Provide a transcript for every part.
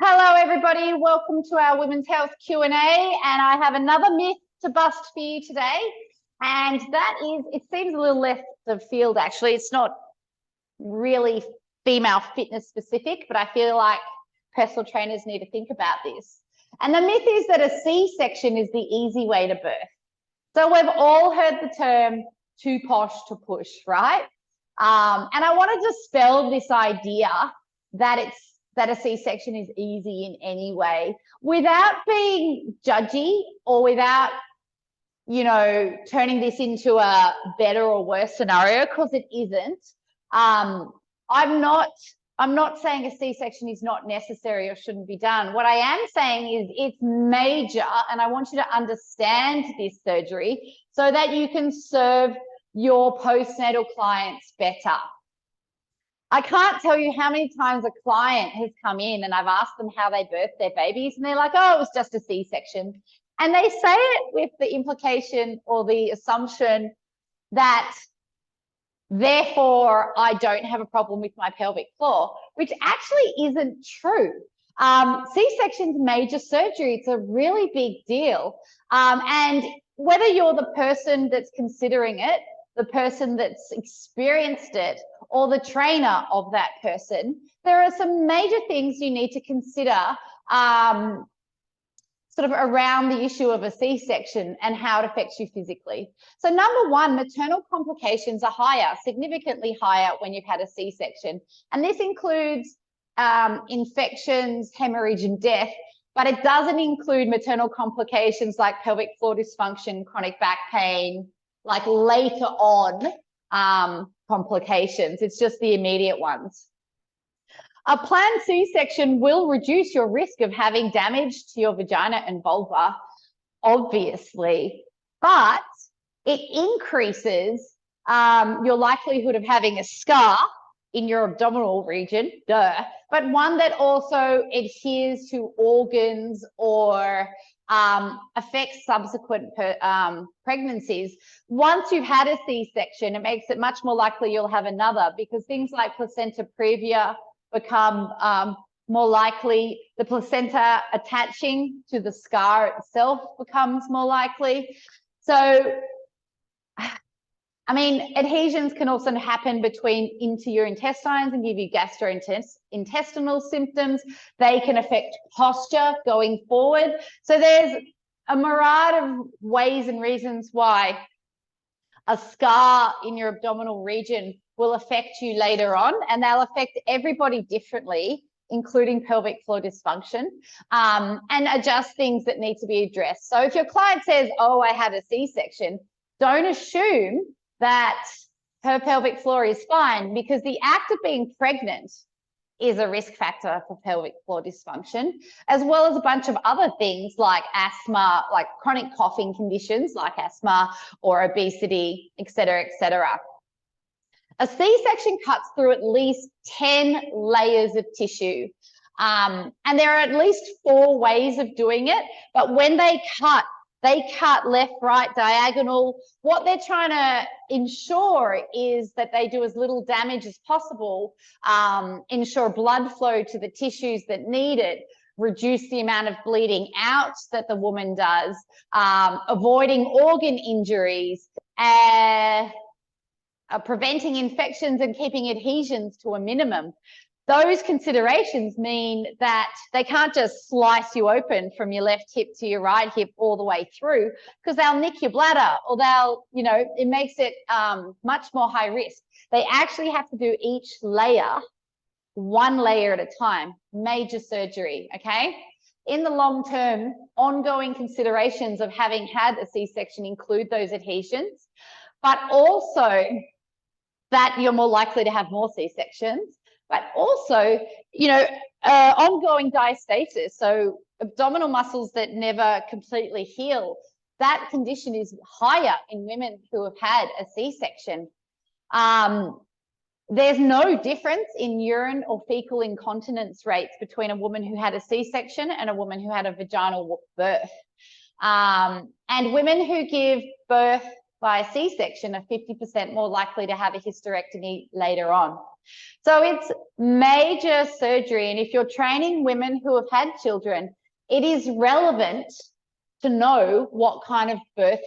Hello, everybody. Welcome to our Women's Health Q&A. And I have another myth to bust for you today. And that is, it seems a little left of field, actually. It's not really female fitness specific, but I feel like personal trainers need to think about this. And the myth is that a C-section is the easy way to birth. So we've all heard the term too posh to push, right? And I want to dispel this idea that a C-section is easy in any way without being judgy or without, turning this into a better or worse scenario, because it isn't. I'm not saying a C-section is not necessary or shouldn't be done. What I am saying is it's major, and I want you to understand this surgery so that you can serve your postnatal clients better. I can't tell you how many times a client has come in and I've asked them how they birthed their babies, and they're like, oh, it was just a C-section. And they say it with the implication or the assumption that therefore I don't have a problem with my pelvic floor, which actually isn't true. C-section's major surgery. It's a really big deal. And whether you're the person that's considering it, the person that's experienced it, or the trainer of that person, there are some major things you need to consider sort of around the issue of a C-section and how it affects you physically. So number one, maternal complications are higher, significantly higher when you've had a C-section. And this includes infections, hemorrhage, and death, but it doesn't include maternal complications like pelvic floor dysfunction, chronic back pain, like later on complications. It's just the immediate ones. A planned C-section will reduce your risk of having damage to your vagina and vulva, obviously, but it increases your likelihood of having a scar in your abdominal region, but one that also adheres to organs or affects subsequent pregnancies. Once you've had a C-section, it makes it much more likely you'll have another, because things like placenta previa become more likely. The placenta attaching to the scar itself becomes more likely. So, I mean, adhesions can also happen into your intestines and give you gastrointestinal symptoms. They can affect posture going forward. So there's a myriad of ways and reasons why a scar in your abdominal region will affect you later on, and they'll affect everybody differently, including pelvic floor dysfunction, and adjust things that need to be addressed. So if your client says, oh, I had a C-section, don't assume that her pelvic floor is fine, because the act of being pregnant is a risk factor for pelvic floor dysfunction, as well as a bunch of other things like asthma, like chronic coughing conditions like asthma or obesity, et cetera, et cetera. A C-section cuts through at least 10 layers of tissue. And there are at least 4 ways of doing it, but when they cut left, right, diagonal. What they're trying to ensure is that they do as little damage as possible, ensure blood flow to the tissues that need it, reduce the amount of bleeding out that the woman does, avoiding organ injuries, preventing infections and keeping adhesions to a minimum. Those considerations mean that they can't just slice you open from your left hip to your right hip all the way through, because they'll nick your bladder, or it makes it much more high risk. They actually have to do each layer, one layer at a time, major surgery, okay? In the long term, ongoing considerations of having had a C-section include those adhesions, but also that you're more likely to have more C-sections, but also, ongoing diastasis, so abdominal muscles that never completely heal. That condition is higher in women who have had a C-section. There's no difference in urine or fecal incontinence rates between a woman who had a C-section and a woman who had a vaginal birth. And women who give birth by a C-section are 50% more likely to have a hysterectomy later on. So it's major surgery. And if you're training women who have had children, it is relevant to know what kind of birth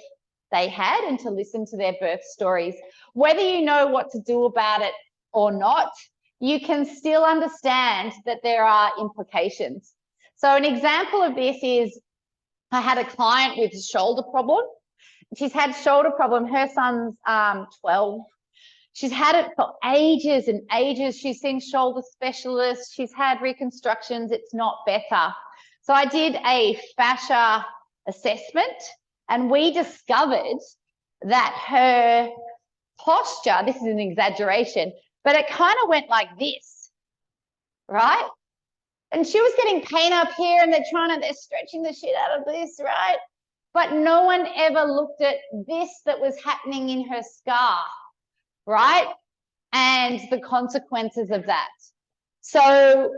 they had and to listen to their birth stories. Whether you know what to do about it or not, you can still understand that there are implications. So an example of this is I had a client with a shoulder problem. She's had shoulder problem. Her son's 12. She's had it for ages and ages. She's seen shoulder specialists. She's had reconstructions. It's not better. So I did a fascia assessment, and we discovered that her posture, this is an exaggeration, but it kind of went like this, right? And she was getting pain up here, and they're stretching the shit out of this, right? But no one ever looked at this that was happening in her scar, right? And the consequences of that. So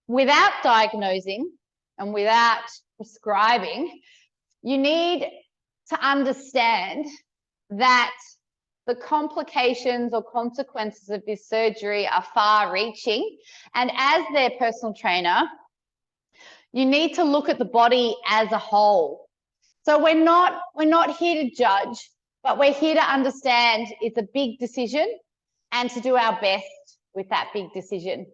without diagnosing and without prescribing, you need to understand that the complications or consequences of this surgery are far-reaching. And as their personal trainer, you need to look at the body as a whole. So we're not here to judge, but we're here to understand it's a big decision and to do our best with that big decision.